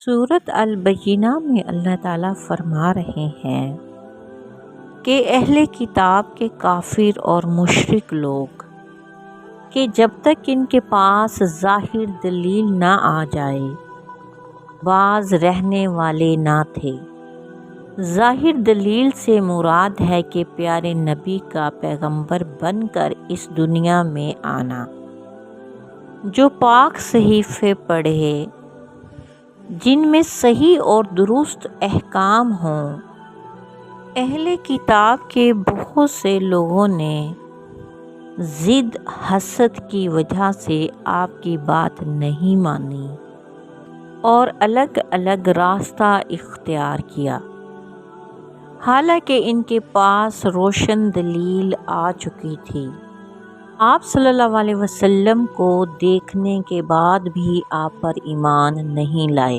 सूरत अल-बय्यिना में अल्लाह ताला फरमा रहे हैं कि अहले किताब के काफिर और मुशरिक लोग कि जब तक इनके पास ज़ाहिर दलील ना आ जाए बाज रहने वाले ना थे। ज़ाहिर दलील से मुराद है कि प्यारे नबी का पैगंबर बनकर इस दुनिया में आना, जो पाक सहीफ़े पढ़े, जिनमें सही और दुरुस्त अहकाम हों। अहले किताब के बहुत से लोगों ने ज़िद हसद की वजह से आपकी बात नहीं मानी और अलग अलग रास्ता इख्तियार किया, हालांकि इनके पास रोशन दलील आ चुकी थी। आप सल्लल्लाहु अलैहि वसल्लम को देखने के बाद भी आप पर ईमान नहीं लाए।